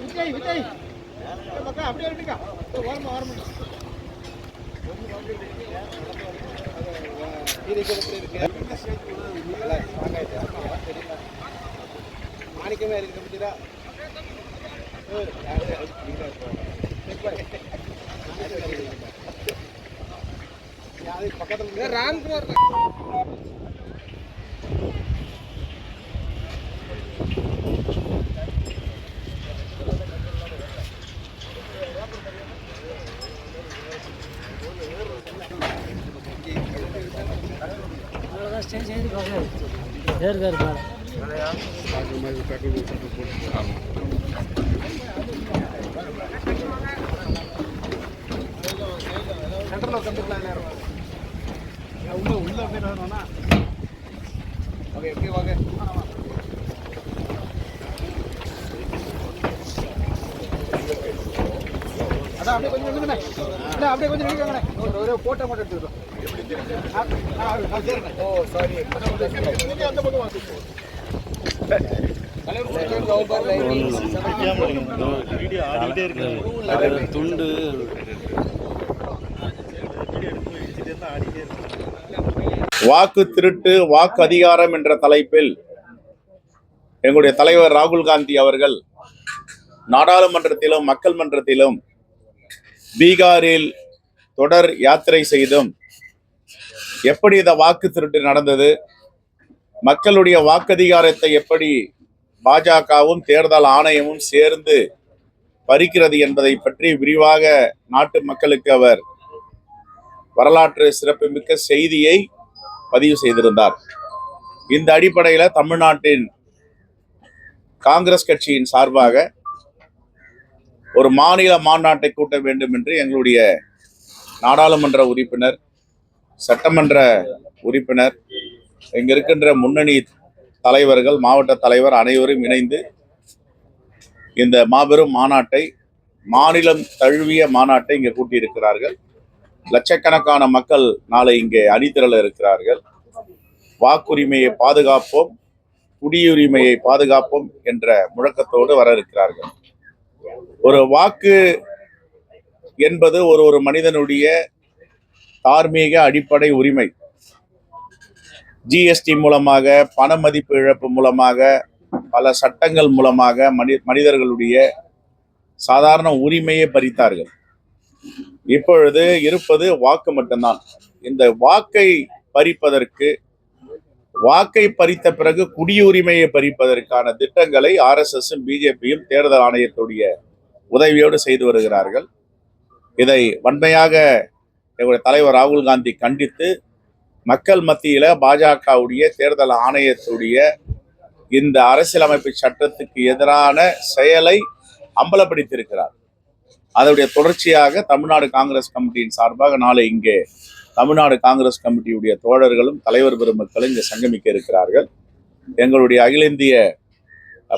விஜய் விஜய் அப்படியே விட்டுக்கா ஓரமா ஓரமா மாணிக்கமே இருக்கு பத்திரா பக்கத்துல ராம்குமார் சென்டர்ல வந்துக்கலாம் உள்ள போயிடுவானா ஓகே ஓகே வாங்க அதான் அப்படியே கொஞ்சம் நில்லுங்கண்ணே இல்லை அப்படியே கொஞ்சம் நில்லுங்கண்ணே ஒரு போட்டோ மட்டும் எடுத்துக்கிறோம் ஓ சாரி அந்த பக்கம் வாங்க துண்டு வாக்கு திருட்டு வாக்கு அதிகாரம் என்ற தலைப்பில் எங்களுடைய தலைவர் ராகுல் காந்தி அவர்கள் நாடாளுமன்றத்திலும் மக்கள் மன்றத்திலும் பீகாரில் தொடர் யாத்திரை செய்தும் எப்படி இந்த வாக்கு திருட்டு நடந்தது, மக்களுடைய வாக்கதிகாரத்தை எப்படி பாஜகவும் தேர்தல் ஆணையமும் சேர்ந்து பறிக்கிறது என்பதை பற்றி விரிவாக நாட்டு மக்களுக்கு அவர் வரலாற்று சிறப்புமிக்க செய்தியை பதிவு செய்திருந்தார். இந்த அடிப்படையில் தமிழ்நாட்டின் காங்கிரஸ் கட்சியின் சார்பாக ஒரு மாநில மாநாட்டை கூட்ட வேண்டும் என்று எங்களுடைய நாடாளுமன்ற உறுப்பினர், சட்டமன்ற உறுப்பினர், இங்க இருக்கின்ற முன்னணி தலைவர்கள், மாவட்ட தலைவர் அனைவரும் இணைந்து இந்த மாபெரும் மாநாட்டை, மாநிலம் தழுவிய மாநாட்டை இங்கே கூட்டியிருக்கிறார்கள். லட்சக்கணக்கான மக்கள் நாளை இங்கே அணிதிரள இருக்கிறார்கள். வாக்குரிமையை பாதுகாப்போம், குடியுரிமையை பாதுகாப்போம் என்ற முழக்கத்தோடு வர இருக்கிறார்கள். ஒரு வாக்கு என்பது ஒரு மனிதனுடைய தார்மீக அடிப்படை உரிமை. ஜிஎஸ்டி மூலமாக, பண மதிப்பு இழப்பு மூலமாக, பல சட்டங்கள் மூலமாக மனிதர்களுடைய சாதாரண உரிமையை பறித்தார்கள். இப்பொழுது இருப்பது வாக்கு மட்டும்தான். இந்த வாக்கை பறிப்பதற்கு, வாக்கை பறித்த பிறகு குடியுரிமையை பறிப்பதற்கான திட்டங்களை RSSம் பிஜேபியும் தேர்தல் ஆணையத்துடைய உதவியோடு செய்து வருகிறார்கள். இதை வன்மையாக எங்களுடைய தலைவர் ராகுல் காந்தி கண்டித்து மக்கள் மத்தியில பாஜகவுடைய தேர்தல் ஆணையத்துடைய இந்த அரசியலமைப்பு சட்டத்துக்கு எதிரான செயலை அம்பலப்படுத்தியிருக்கிறார். அதனுடைய தொடர்ச்சியாக தமிழ்நாடு காங்கிரஸ் கமிட்டியின் சார்பாக நாளை இங்கே தமிழ்நாடு காங்கிரஸ் கமிட்டியுடைய தோழர்களும் தலைவர் பெருமக்களும் இங்கே சங்கமிக்க இருக்கிறார்கள். எங்களுடைய அகில இந்திய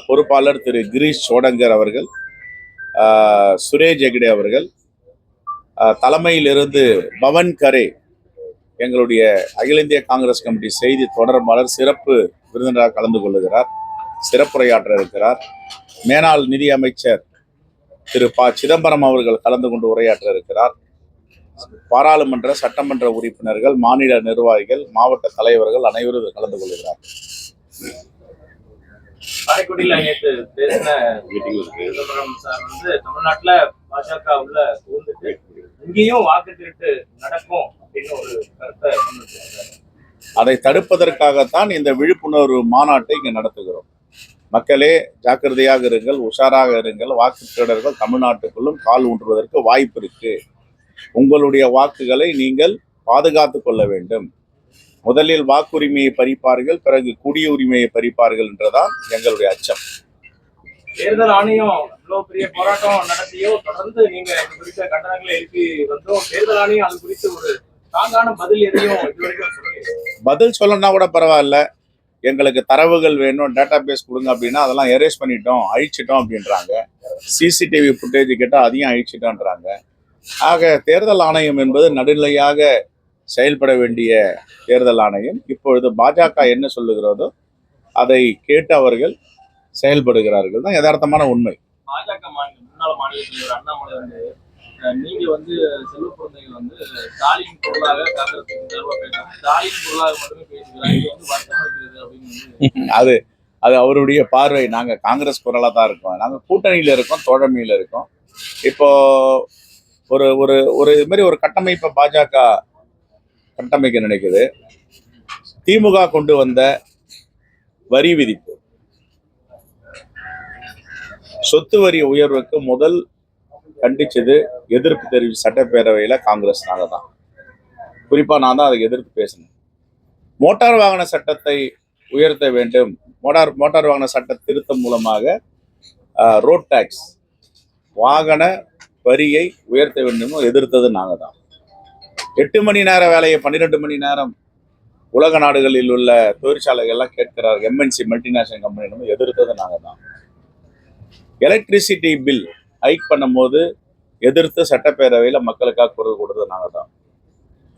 பொறுப்பாளர் திரு கிரீஷ் சோடங்கர் அவர்கள், சுரேஷ் ஹெக்டே அவர்கள், தலைமையிலிருந்து பவன் கரே எங்களுடைய அகில இந்திய காங்கிரஸ் கமிட்டி செய்தி தொடர்பாளர் சிறப்பு விருந்தினராக கலந்து கொள்ளுகிறார், சிறப்புரையாற்ற இருக்கிறார். மேனாள் நிதி அமைச்சர் திரு ப. சிதம்பரம் அவர்கள் கலந்து கொண்டு உரையாற்ற இருக்கிறார். பாராளுமன்ற சட்டமன்ற உறுப்பினர்கள், மாநில நிர்வாகிகள், மாவட்ட தலைவர்கள் அனைவரும் கலந்து கொள்கிறார். காரைக்குடியில நேற்று பேசின சிதம்பரம் சார் வந்து தமிழ்நாட்டுல பாஜக உள்ள புகுந்துட்டு இங்கேயும் வாக்கு திருட்டு நடக்கும் அப்படின்னு ஒரு கருத்தை முன்வைக்கிறார். அதை தடுப்பதற்காகத்தான் இந்த விழிப்புணர்வு மாநாட்டை இங்கே நடத்துகிறோம். மக்களே ஜாக்கிரதையாக இருங்கள், உஷாராக இருங்கள். வாக்கு திருடர்கள் தமிழ்நாட்டுக்குள்ளும் கால் ஊன்றுவதற்கு வாய்ப்பு இருக்கு. உங்களுடைய வாக்குகளை நீங்கள் பாதுகாத்து கொள்ள வேண்டும். முதலில் வாக்குரிமையை பறிப்பார்கள், பிறகு குடியுரிமையை பறிப்பார்கள் என்றுதான் எங்களுடைய அச்சம். தேர்தல் ஆணையம் இவ்வளவு பெரிய போராட்டம் நடத்தியோ தொடர்ந்து நீங்க இது குறித்த கண்டனங்களை எழுப்பி வந்தோம். தேர்தல் ஆணையம் அது குறித்து ஒரு ஸ்ட்ராங்கான பதில் எதையும் இதுவரைக்கும் பதில் சொல்லனா கூட பரவாயில்ல. எங்களுக்கு தரவுகள் வேணும், டேட்டா பேஸ் கொடுங்க அப்படின்னா அதெல்லாம் எரேஸ் பண்ணிட்டோம், அழிச்சிட்டோம் அப்படின்றாங்க. சிசிடிவி ஃபுட்டேஜ் கேட்டால் அதையும் அழிச்சிட்டோன்றாங்க. ஆக தேர்தல் ஆணையம் என்பது நடுநிலையாக செயல்பட வேண்டிய தேர்தல் ஆணையம். இப்பொழுது பாஜக என்ன சொல்லுகிறதோ அதை கேட்டு அவர்கள் செயல்படுகிறார்கள் தான் யதார்த்தமான உண்மை. பாஜக முன்னாள் மாநில தலைவர் அண்ணாமலை வந்து நீங்க வந்து செல்வ குழந்தைகள் வந்து ஸ்டாலின் பொருளாக காங்கிரஸ் ஸ்டாலின் பொருளாக மட்டுமே பேசுகிறாங்க, இது வந்து வருத்தம் அளிக்கிறது அப்படின்னு அது அது அவருடைய பார்வை. நாங்க காங்கிரஸ் குரலா தான் இருக்கோம், நாங்க கூட்டணியில இருக்கோம், தோழமையில இருக்கோம். இப்போ ஒரு ஒரு ஒரு இது மாதிரி ஒரு கட்டமைப்பை பாஜக கட்டமைக்க நினைக்குது. திமுக கொண்டு வந்த வரி விதிப்பு, சொத்து வரி உயர்வுக்கு முதல் கண்டிச்சது, எதிர்ப்பு தெரிவித்த சட்டப்பேரவையில காங்கிரஸ் நாங்க தான். குறிப்பா நான் தான் அதை எதிர்த்து பேசினேன். மோட்டார் வாகன சட்டத்தை உயர்த்த வேண்டும், மோட்டார் வாகன சட்ட திருத்தம் மூலமாக ரோட் டாக்ஸ் வாகன வரியை உயர்த்த வேண்டும் எதிர்த்தது நாங்க தான். 8 மணி நேர வேலையை 12 மணி நேரம் உலக நாடுகளில் உள்ள தொழிற்சாலைகள்லாம் கேட்கிறார், எம்என்சி மல்டிநேஷனல் கம்பெனி எதிர்த்தது நாங்க தான். எலக்ட்ரிசிட்டி பில் ஹைக் பண்ணும்போது எதிர்த்து சட்டப்பேரவையில் மக்களுக்காக குரல் கொடுத்தது நாங்க தான்.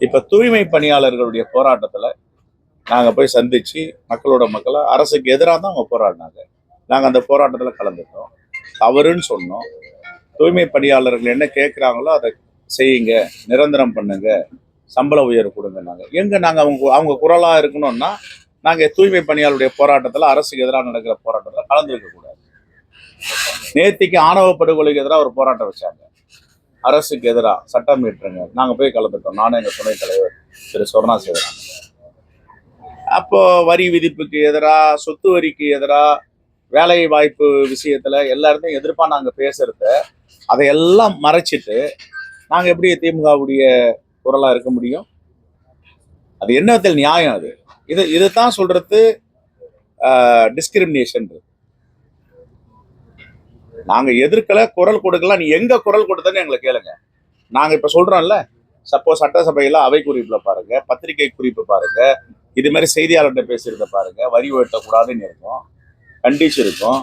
இப்ப தூய்மை பணியாளர்களுடைய போராட்டத்துல நாங்க போய் சந்திச்சு மக்களா அரசுக்கு எதிராக தான் அவங்க போராடினாங்க. நாங்க அந்த போராட்டத்துல கலந்துட்டோம், தவறுன்னு சொன்னோம். தூய்மை பணியாளர்கள் என்ன கேட்குறாங்களோ அதை செய்யுங்க, நிரந்தரம் பண்ணுங்க, சம்பள உயர்வு கொடுங்க. எங்க நாங்க அவங்க குரலா இருக்கணும்னா நாங்க தூய்மை பணியாளருடைய போராட்டத்துல, அரசுக்கு எதிராக நடக்கிற போராட்டத்துல கலந்துருக்க கூடாது. நேத்திக்கு ஆணவ படுகொலைக்கு எதிராக ஒரு போராட்டம் வச்சாங்க, அரசுக்கு எதிராக சட்டம் இயற்றுங்க. நாங்க போய் கலந்துட்டோம், நானும் எங்க துணைத் தலைவர் திரு சொர்ணா சேகரன். அப்போ வரி விதிப்புக்கு எதிராக, சொத்து வரிக்கு எதிராக, வேலை வாய்ப்பு விஷயத்துல எல்லாருமே எதிர்ப்பா நாங்க பேசுறத அதையெல்லாம் மறைச்சிட்டு நாங்க எப்படி திமுகவுடைய குரலா இருக்க முடியும்? அது என்ன விதத்தில் நியாயம்? அது இதுதான் சொல்றது டிஸ்கிரிமினேஷன். நாங்க எதிர்க்கல, குரல் கொடுக்கல. நீ எங்க குரல் கொடுத்தன்னு எங்களை கேளுங்க. நாங்க இப்ப சொல்றோம்ல, சப்போஸ் சட்டசபையில அவை குறிப்புல பாருங்க, பத்திரிகை குறிப்பு பாருங்க, இது மாதிரி செய்தியாளர்கிட்ட பேசுறத பாருங்க. வரி உயர்த்தக்கூடாதுன்னு இருக்கோம், கண்டிச்சிருக்கோம்,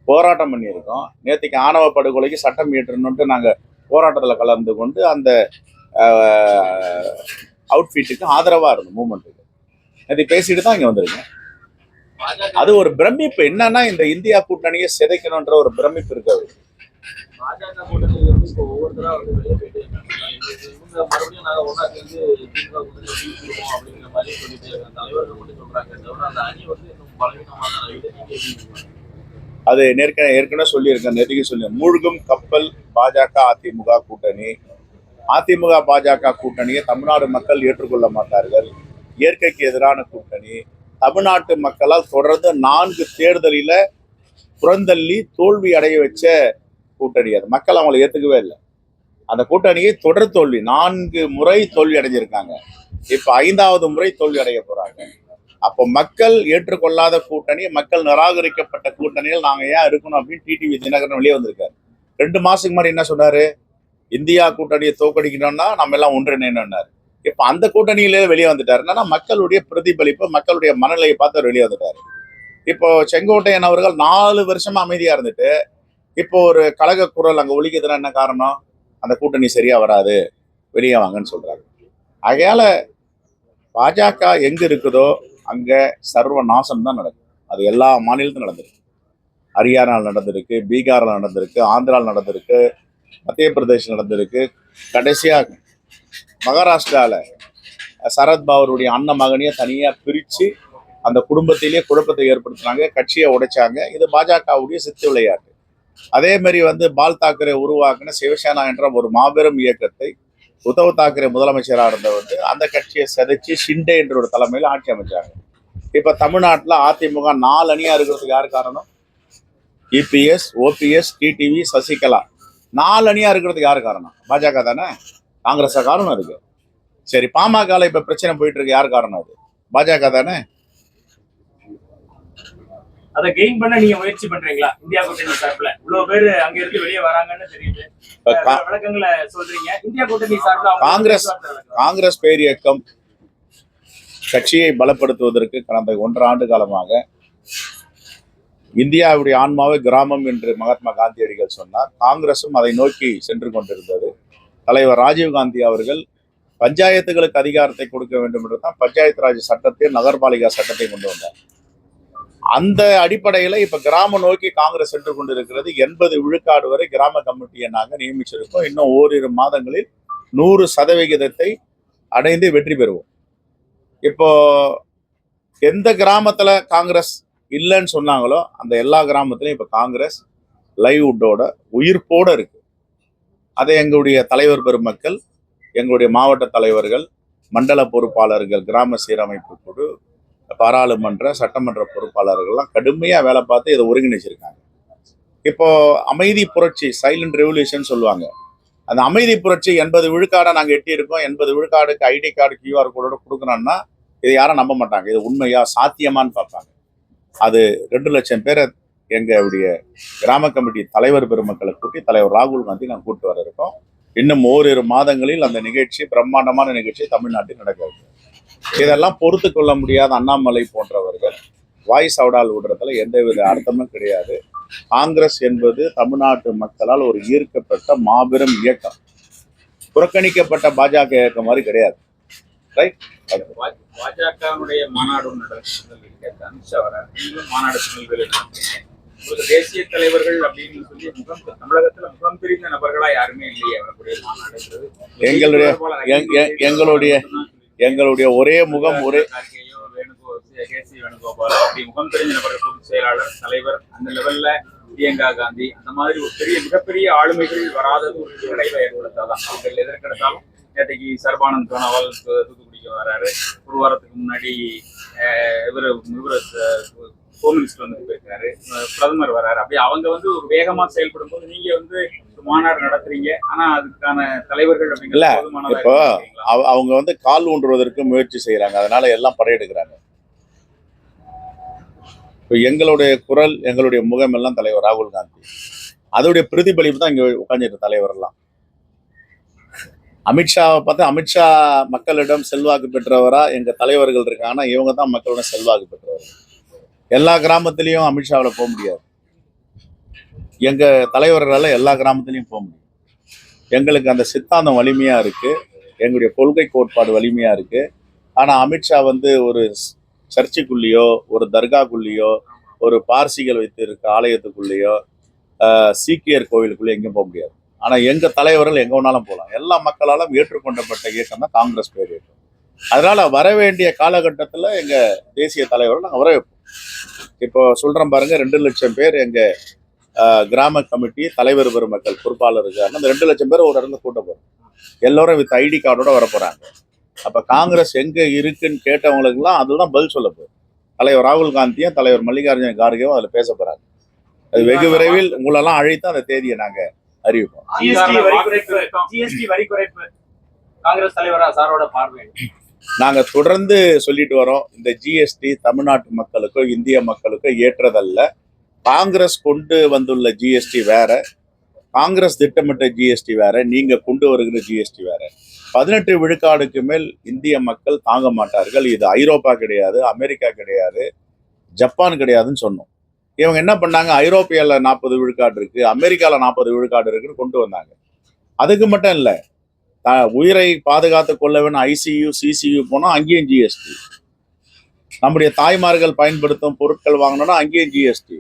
போராட்டம் பண்ணியிருக்கோம். நேற்றுக்கு ஆணவ படுகொலைக்கு சட்டம் இயற்றணும்ட்டு நாங்க போராட்டத்துல கலந்து கொண்டு அந்த அவுட்ஃபிட்டுக்கு ஆதரவா இருந்தோம், மூவ்மெண்ட்டுக்கு. நேற்று பேசிட்டு தான் இங்க வந்திருக்கேன். அது ஒரு பிரமிப்பு. என்னன்னா இந்த இந்தியா கூட்டணியை சிதைக்கணும்ன்ற ஒரு பிரமிப்பு இருக்காது. பாஜக கூட்டணியில இருந்து இப்போ ஒவ்வொருத்தரா வந்து வெளியே போயிட்டு இவங்க மறுபடியும் நாங்க ஒன்னா சேர்ந்து திமுக கூட்டணி வீழ்த்திடுவோம் அப்படிங்கிற மாதிரி சொல்லிட்டு இருக்காங்க. தலைவர்கள் மட்டும் சொல்றாங்க, தவிர அந்த அணி வந்து இன்னும் பலவீனமாக தான் இருக்கு. அது ஏற்கனவே சொல்லியிருக்கேன், நேற்றுக்கு சொல்லி, மூழ்கும் கப்பல் பாஜக அதிமுக கூட்டணி. அதிமுக பாஜக கூட்டணியை தமிழ்நாடு மக்கள் ஏற்றுக்கொள்ள மாட்டார்கள். இயற்கைக்கு எதிரான கூட்டணி. தமிழ்நாட்டு மக்களால் தொடர்ந்து 4 தேர்தலில புறந்தள்ளி தோல்வி அடைய வச்ச கூட்டணி. அது மக்கள் அவங்களை ஏத்துக்கவே இல்லை. அந்த கூட்டணியை தொடர் தோல்வி, 4 முறை தோல்வி அடைஞ்சிருக்காங்க. இப்ப 5வது முறை தோல்வி அடைய போறாங்க. அப்போ மக்கள் ஏற்றுக்கொள்ளாத கூட்டணி, மக்கள் நிராகரிக்கப்பட்ட கூட்டணியில் நாங்க ஏன் இருக்கணும் அப்படின்னு டிடிவி தினகரன் வெளியே வந்திருக்காரு. 2 மாசத்துக்கு முன்னாடி என்ன சொன்னாரு? இந்தியா கூட்டணியை தோக்கடிக்கணும்னா நம்ம எல்லாம் ஒன்றிணைனாரு. இப்ப அந்த கூட்டணியிலே வெளியே வந்துட்டாரு. என்னன்னா மக்களுடைய பிரதிபலிப்பு, மக்களுடைய மனநிலையை பார்த்து அவர் வெளியே வந்துட்டாரு. இப்போ செங்கோட்டையன் அவர்கள் 4 வருஷமா அமைதியா இருந்துட்டு இப்போ ஒரு கழக குரல் அங்க ஒலிக்குதுன்னா என்ன காரணம்? அந்த கூட்டணி சரியா வராது, வெளியே வாங்கன்னு சொல்றாரு. ஆகையால பாஜக எங்க இருக்குதோ அங்க சர்வ நாசம் தான் நடக்கும். அது எல்லா மாநிலத்திலும் நடந்திருக்கு. ஹரியானாவில் நடந்திருக்கு, பீகாரில் நடந்திருக்கு, ஆந்திராவில் நடந்திருக்கு, மத்திய பிரதேசம் நடந்திருக்கு. கடைசியா மகாராஷ்டிரால சரத்பவருடைய அண்ணன் மகனையே தனியா பிரிச்சு அந்த குடும்பத்திலேயே குழப்பத்தை ஏற்படுத்தினாங்க, கட்சியை உடைச்சாங்க. இது பாஜகவுடைய சித்து விளையாட்டு. அதே மாதிரி பால் தாக்கரே உருவாக்கின சிவசேனா என்ற ஒரு மாபெரும் இயக்கத்தை உத்தவ் தாக்கரே முதலமைச்சராக இருந்தவர் அந்த கட்சியை சிதைச்சு ஷிண்டே என்ற ஒரு தலைமையில் ஆட்சி அமைச்சாங்க. இப்ப தமிழ்நாட்டில் அதிமுக 4 அணியா இருக்கிறதுக்கு யார் காரணம்? இபிஎஸ், ஓபிஎஸ், டிடிவி, சசிகலா 4 அணியா இருக்கிறதுக்கு யார் காரணம்? பாஜக தானே. காங்கிரஸ் காரணம் இருக்கு. சரி, பாமக இப்ப பிரச்சனை போயிட்டு இருக்கு, யார் காரணம்? அது பாஜக தானே. அதை கெயின் பண்ண நீங்க முயற்சி பண்றீங்களா? இந்தியா கூட்டணி சார்பில் இவ்வளவு பேர் அங்க இருந்து வெளியே வராங்கன்னு தெரியுது, விளக்கங்களை சொல்றீங்க. இந்தியா கூட்டணி சார்பில் காங்கிரஸ் பேர் இயக்கம் கட்சியை பலப்படுத்துவதற்கு கடந்த 1.5 ஆண்டு காலமாக இந்தியாவுடைய ஆன்மாவை கிராமம் என்று மகாத்மா காந்தியடிகள் சொன்னார். காங்கிரசும் அதை நோக்கி சென்று கொண்டிருந்தது. தலைவர் ராஜீவ்காந்தி அவர்கள் பஞ்சாயத்துகளுக்கு அதிகாரத்தை கொடுக்க வேண்டும் என்று தான் பஞ்சாயத்து ராஜ் சட்டத்தை, நகர்பாலிகா சட்டத்தை கொண்டு வந்தார். அந்த அடிப்படையில இப்ப கிராம நோக்கி காங்கிரஸ் சென்று கொண்டிருக்கிறது. 80 விழுக்காடு வரை கிராம கமிட்டியை நாங்கள் நியமிச்சிருக்கோம். இன்னும் ஓரிரு மாதங்களில் 100% அடைந்து வெற்றி பெறுவோம். இப்போ எந்த கிராமத்துல காங்கிரஸ் இல்லைன்னு சொன்னாங்களோ அந்த எல்லா கிராமத்திலையும் இப்ப காங்கிரஸ் லைவ்வுட்டோட உயிர்ப்போட இருக்கு. அதை எங்களுடைய தலைவர் பெருமக்கள், எங்களுடைய மாவட்ட தலைவர்கள், மண்டல பொறுப்பாளர்கள், கிராம சீரமைப்பு குழு, பாராளுமன்ற சட்டமன்ற பொறுப்பாளர்கள்லாம் கடுமையா வேலை பார்த்து இதை ஒருங்கிணைச்சிருக்காங்க. இப்போ அமைதி புரட்சி, சைலண்ட் ரெவல்யூஷன் சொல்லுவாங்க. அந்த அமைதி புரட்சி 80 விழுக்காடை நாங்கள் எட்டியிருக்கோம். 80 விழுக்காடுக்கு ஐடி கார்டு, QR கோடோட கொடுக்கணும்னா இதை யாரும் நம்ப மாட்டாங்க. இது உண்மையா சாத்தியமானு பார்ப்பாங்க. அது 2 லட்சம் பேரை எங்களுடைய கிராம கமிட்டி தலைவர் பெருமக்களை கூட்டி தலைவர் ராகுல் காந்தி நாங்கள் கூட்டு வர இருக்கோம். இன்னும் ஓரிரு மாதங்களில் அந்த நிகழ்ச்சி, பிரம்மாண்டமான நிகழ்ச்சி தமிழ்நாட்டில் நடக்கிறது. இதெல்லாம் பொறுத்து கொள்ள முடியாத அண்ணாமலை போன்றவர்கள் வாய் சவடால் விடுறதுல எந்தவித அர்த்தமும் கிடையாது. காங்கிரஸ் என்பது தமிழ்நாட்டு மக்களால் ஒரு ஈர்க்கப்பட்ட மாபெரும் இயக்கம். புறக்கணிக்கப்பட்ட பாஜக இயக்கம் மாதிரி கிடையாது. ரைட்? பாஜகவுடைய மாநாடு அமித்ஷா வர மாநாடு தேசிய தலைவர்கள் அப்படின்னு சொல்லி தமிழகத்துல முகம் தெரிந்த நபர்களா யாருமே இல்லையே வரக்கூடிய மாநாடு. எங்களுடைய ஒரே முகம், ஒரே வேணுகோபால் அப்படி முகம் தெரிஞ்ச நபர்கள், பொதுச் செயலாளர், தலைவர், அந்த லெவல்ல பிரியங்கா காந்தி, அந்த மாதிரி ஒரு மிகப்பெரிய ஆளுமைகள் வராதது ஒரு விளைவை ஏற்படுத்தாதான். அவர்கள் எதற்கெடுத்தாலும் நேற்றைக்கு சர்பானந்த் சோனோவால் தூத்துக்குடிக்கு வராரு. ஒரு வாரத்துக்கு முன்னாடி இவர் ஹோம் மினிஸ்டர் வந்து போயிருக்காரு. பிரதமர் வராரு. அப்படி அவங்க ஒரு வேகமா செயல்படும் போது நீங்க மாநாடு நடத்துறீங்க. ஆனா அதுக்கான தலைவர்கள் அப்படிங்கிற இப்போ அவங்க கால் ஊன்றுவதற்கு முயற்சி செய்யறாங்க. அதனால எல்லாம் படையெடுக்கிறாங்க. இப்போ எங்களுடைய குரல், எங்களுடைய முகம் எல்லாம் தலைவர் ராகுல் காந்தி. அதோடைய பிரதிபலிப்பு தான் இங்க உட்காந்துட்டு தலைவர் எல்லாம். அமித்ஷாவை பார்த்து, அமித்ஷா மக்களிடம் செல்வாக்கு பெற்றவரா எங்க தலைவர்கள் இருக்காங்கன்னா இவங்க தான் மக்களிடம் செல்வாக்கு பெற்றவர்கள். எல்லா கிராமத்திலையும் அமித்ஷாவில் போக முடியாது. எங்க தலைவர்களால எல்லா கிராமத்திலையும் போக முடியும். எங்களுக்கு அந்த சித்தாந்தம் வலிமையா இருக்கு, எங்களுடைய கொள்கை கோட்பாடு வலிமையா இருக்கு. ஆனா அமித்ஷா ஒரு சர்ச்சுக்குள்ளேயோ, ஒரு தர்காக்குள்ளேயோ, ஒரு பார்சிகள் வைத்து இருக்க ஆலயத்துக்குள்ளேயோ, சீக்கியர் கோவிலுக்குள்ளேயோ எங்கேயும் போக முடியாது. ஆனா எங்க தலைவர்கள் எங்க வேணாலும் போகலாம். எல்லா மக்களாலும் ஏற்றுக்கொண்டப்பட்ட இயக்கம் தான் காங்கிரஸ் பேர் இயக்கம். அதனால வர வேண்டிய காலகட்டத்தில் எங்க தேசிய தலைவர்கள் நாங்கள் வர வைப்போம். இப்போ சொல்றோம் பாருங்க, 2 லட்சம் பேர் எங்க கிராம கமிட்டி தலைவர் பெருமக்கள் பொறுப்பாளர் இருக்காங்க. அந்த 2 லட்சம் பேர் ஒரு இடத்துல கூட்ட போறோம். எல்லாரும் வித் ஐடி கார்டோட வர போறாங்க. அப்ப காங்கிரஸ் எங்க இருக்குன்னு கேட்டவங்களுக்குலாம் அதுதான் பதில் சொல்ல போகுது. தலைவர் ராகுல் காந்தியும் தலைவர் மல்லிகார்ஜுன கார்கேவும் அதுல பேச போறாங்க. அது வெகு விரைவில் உங்களெல்லாம் அழைத்து அந்த தேதியை நாங்க அறிவிப்போம். ஜிஎஸ்டி வரி குறைப்பு காங்கிரஸ் தலைவரா சாரோட பார்வை? நாங்க தொடர்ந்து சொல்லிட்டு வரோம், இந்த ஜிஎஸ்டி தமிழ்நாட்டு மக்களுக்கோ இந்திய மக்களுக்கோ ஏற்றதல்ல. காங்கிரஸ் கொண்டு வந்துள்ள ஜிஎஸ்டி வேற, காங்கிரஸ் திட்டமிட்ட ஜிஎஸ்டி வேற, நீங்க கொண்டு வருகிற ஜிஎஸ்டி வேற. 18 விழுக்காடுக்கு மேல் இந்திய மக்கள் தாங்க மாட்டார்கள். இது ஐரோப்பா கிடையாது, அமெரிக்கா கிடையாது, ஜப்பான் கிடையாதுன்னு சொன்னோம். இவங்க என்ன பண்ணாங்க, ஐரோப்பியால 40 விழுக்காடு இருக்கு, அமெரிக்கால 40 விழுக்காடு இருக்குன்னு கொண்டு வந்தாங்க. அதுக்கு மட்டும் இல்லை, உயிரை பாதுகாத்து கொள்ள வேணும் ஐசியு சிசியு போனோம், அங்கேயும் ஜிஎஸ்டி. நம்முடைய தாய்மார்கள் பயன்படுத்தும் பொருட்கள் வாங்கணும்னா அங்கேயும் ஜிஎஸ்டி.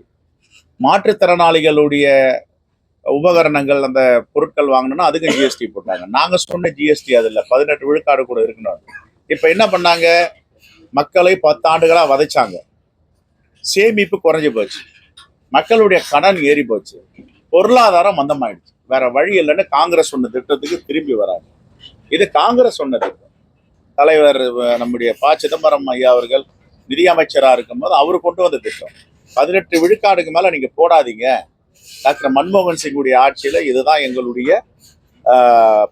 மாற்றுத்திறனாளிகளுடைய உபகரணங்கள், அந்த பொருட்கள் வாங்கணும்னா அதுக்கும் ஜிஎஸ்டி போட்டாங்க. நாங்க சொன்ன ஜிஎஸ்டி அது இல்லை, 18 விழுக்காடு கூட இருக்கணும். இப்ப என்ன பண்ணாங்க, மக்களை 10 ஆண்டுகளா வதைச்சாங்க. சேமிப்பு குறைஞ்சு போச்சு, மக்களுடைய கடன் ஏறி போச்சு, பொருளாதாரம் மந்தமாயிடுச்சு. வேற வழி இல்லைன்னு காங்கிரஸ் சொன்ன திட்டத்துக்கு திரும்பி வராங்க. இது காங்கிரஸ் சொன்ன திட்டம். தலைவர் நம்முடைய ப. சிதம்பரம் ஐயா அவர்கள் நிதியமைச்சரா இருக்கும்போது அவர் கொண்டு வந்த திட்டம். 18 விழுக்காடுக்கு மேல நீங்க போடாதீங்க. டாக்டர் மன்மோகன் சிங்குடைய ஆட்சியில இதுதான் எங்களுடைய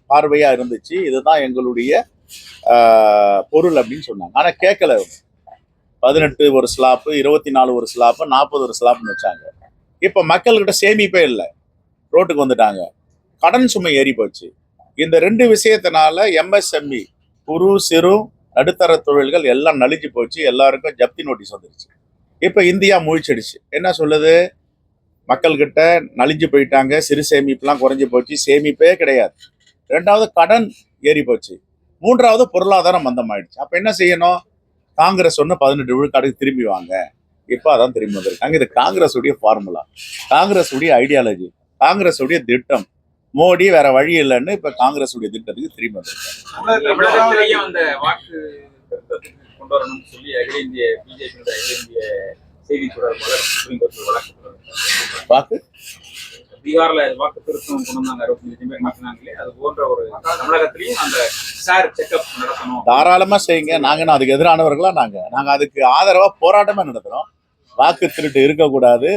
பார்வையா இருந்துச்சு, இதுதான் எங்களுடைய பொருள் அப்படின்னு சொன்னாங்க. ஆனா கேட்கல. 18 ஒரு ஸ்லாப்பு, 24 ஒரு ஸ்லாப்பு, 40 ஒரு ஸ்லாப்னு வச்சாங்க. இப்ப மக்கள்கிட்ட சேமிப்பே இல்லை, ரோட்டுக்கு வந்துட்டாங்க, கடன் சுமை ஏறி போச்சு. இந்த 2 விஷயத்தினால எம்எஸ்எம்இ, குறு சிறு நடுத்தர தொழில்கள் எல்லாம் நலிஞ்சு போச்சு, எல்லாருக்கும் ஜப்தி நோட்டீஸ் வந்துருச்சு. இப்போ இந்தியா முழிச்சிடுச்சு. என்ன சொல்லுது? மக்கள்கிட்ட நலிஞ்சு போயிட்டாங்க, சிறு சேமிப்புலாம் குறைஞ்சி போச்சு, சேமிப்பே கிடையாது. ரெண்டாவது கடன் ஏறி போச்சு, மூன்றாவது பொருளாதாரம் மந்தமாயிடுச்சு. அப்போ என்ன செய்யணும்? காங்கிரஸ் ஒன்று 18 விழுக்காடுக்கு திரும்பி வாங்க. இப்போ அதான் திரும்பி வந்திருக்காங்க. இது காங்கிரஸ் உடைய ஃபார்முலா, காங்கிரஸ் உடைய ஐடியாலஜி, காங்கிரஸ் உடைய திட்டம். மோடி வேற வழி இல்லைன்னு இப்ப காங்கிரஸ் உடைய திட்டத்துக்கு திரும்பி வந்திருக்காங்க. அந்த வாக்கு கொண்டு வரணும்னு சொல்லி அகில இந்திய பிஜேபி அகில இந்திய செய்தி தொடர்பாளர் சுப்ரீம் கோர்ட்டில் வழக்கு வாக்கு பீகார்ல வாக்கு திருத்தம் கொண்டு வந்தாங்க, 25 பேர் மாற்றினாங்களே, அது போன்ற ஒரு தமிழகத்திலையும் அந்த சார் செக்அப் நடத்தணும். தாராளமா செய்யுங்க. நாங்க அதுக்கு எதிரானவர்களா? நாங்க அதுக்கு ஆதரவா போராட்டமே நடத்துறோம். வாக்கு திருட்டு இருக்கக்கூடாது,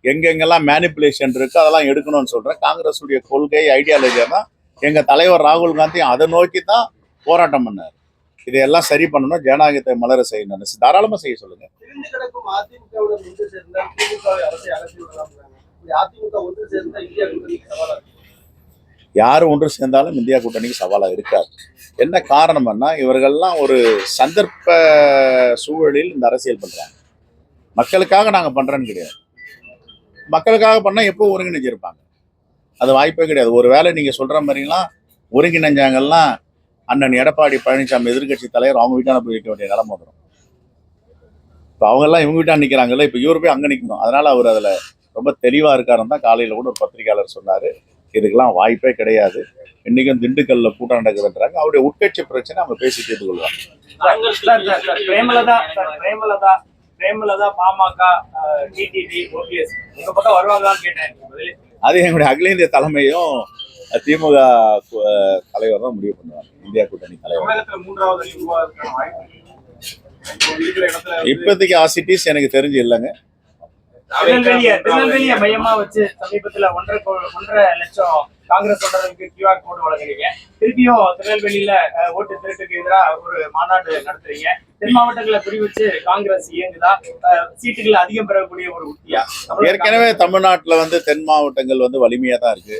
எங்கெங்கெல்லாம் மேனிப்புலேஷன் இருக்கு அதெல்லாம் எடுக்கணும்னு சொல்றேன். காங்கிரஸ் உடைய கொள்கை ஐடியாலஜியா தான் எங்க தலைவர் ராகுல் காந்தி அதை நோக்கி தான் போராட்டம் பண்ணார். இதையெல்லாம் சரி பண்ணணும், ஜனநாயகத்தை மலர செய்யணும். தாராளமா செய்ய சொல்லுங்க. யாரு ஒன்று சேர்ந்தாலும் இந்தியா கூட்டணிக்கு சவாலா இருக்காது. என்ன காரணம்னா, இவர்கள்லாம் ஒரு சந்தர்ப்ப சூழலில் இந்த அரசியல் பண்றாங்க. மக்களுக்காக நாங்க பண்றேன்னு கிடையாது. மக்களுக்காக பண்ணா எப்போ ஒருங்கிணைஞ்சிருப்பாங்க? அது வாய்ப்பே கிடையாது. ஒருவேளை நீங்க சொல்ற மாதிரிலாம் ஒருங்கிணைஞ்சாங்கலாம் அண்ணன் எடப்பாடி பழனிசாமி எதிர்கட்சி தலைவர் அவங்க வீட்டான போய் வைக்க வேண்டிய நிலைமை வந்துடும். இப்போ அவங்கெல்லாம் இவங்க வீட்டா நிற்கிறாங்கல்ல, இப்போ இவரு போய் அங்கே நிற்கணும். அதனால அவர் அதில் ரொம்ப தெளிவாக இருக்காருன்னு தான் காலையில் கூட ஒரு பத்திரிகையாளர் சொன்னார். இதுக்கெல்லாம் வாய்ப்பே கிடையாது. இன்னைக்கும் திண்டுக்கல்ல கூட்டம் நடக்குதுன்றாங்க. அவருடைய உட்கட்சி பிரச்சனை அவங்க பேசி தீர்த்து கொள்வாங்க. பிரேமலதா, பாமக, டிடிவி, ஓபிஎஸ் உங்க பக்கம் வருவாங்களான்னு கேட்டேன். அது எங்களுடைய அகில இந்திய தலைமையும் திமுக தலைவர் தான் முடிவு பண்ணுவாங்க. இந்தியா கூட்டணி தலைவர் இப்போதைக்கு ஆசிட்டிஸ் எனக்கு தெரிஞ்சு இல்லைங்க. திருநெல்வேலியை மையமா வச்சு சமீபத்துல 1.5 லட்சம் காங்கிரஸ் தொண்டர்களுக்கு QR கோடு வழங்குறீங்க. திருப்பியும் திருநெல்வேலியில ஓட்டு திருட்டுக்கு எதிராக ஒரு மாநாடு நடத்துறீங்க. தென் மாவட்டங்களை குறி வச்சு காங்கிரஸ் இயங்குதா? சீட்டுகள் அதிகம் பெறக்கூடிய ஒரு உத்தியா? ஏற்கனவே தமிழ்நாட்டில் தென் மாவட்டங்கள் வலிமையா தான் இருக்கு.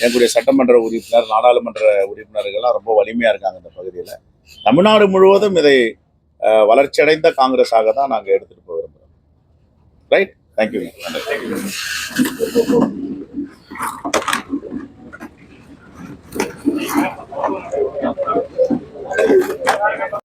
எங்களுடைய சட்டமன்ற உறுப்பினர், நாடாளுமன்ற உறுப்பினர்கள்லாம் ரொம்ப வலிமையா இருக்காங்க இந்த பகுதியில். தமிழ்நாடு முழுவதும் இதை வளர்ச்சியடைந்த காங்கிரஸாக தான் நாங்கள் எடுத்துட்டு போக விரும்புகிறோம். Right, thank you.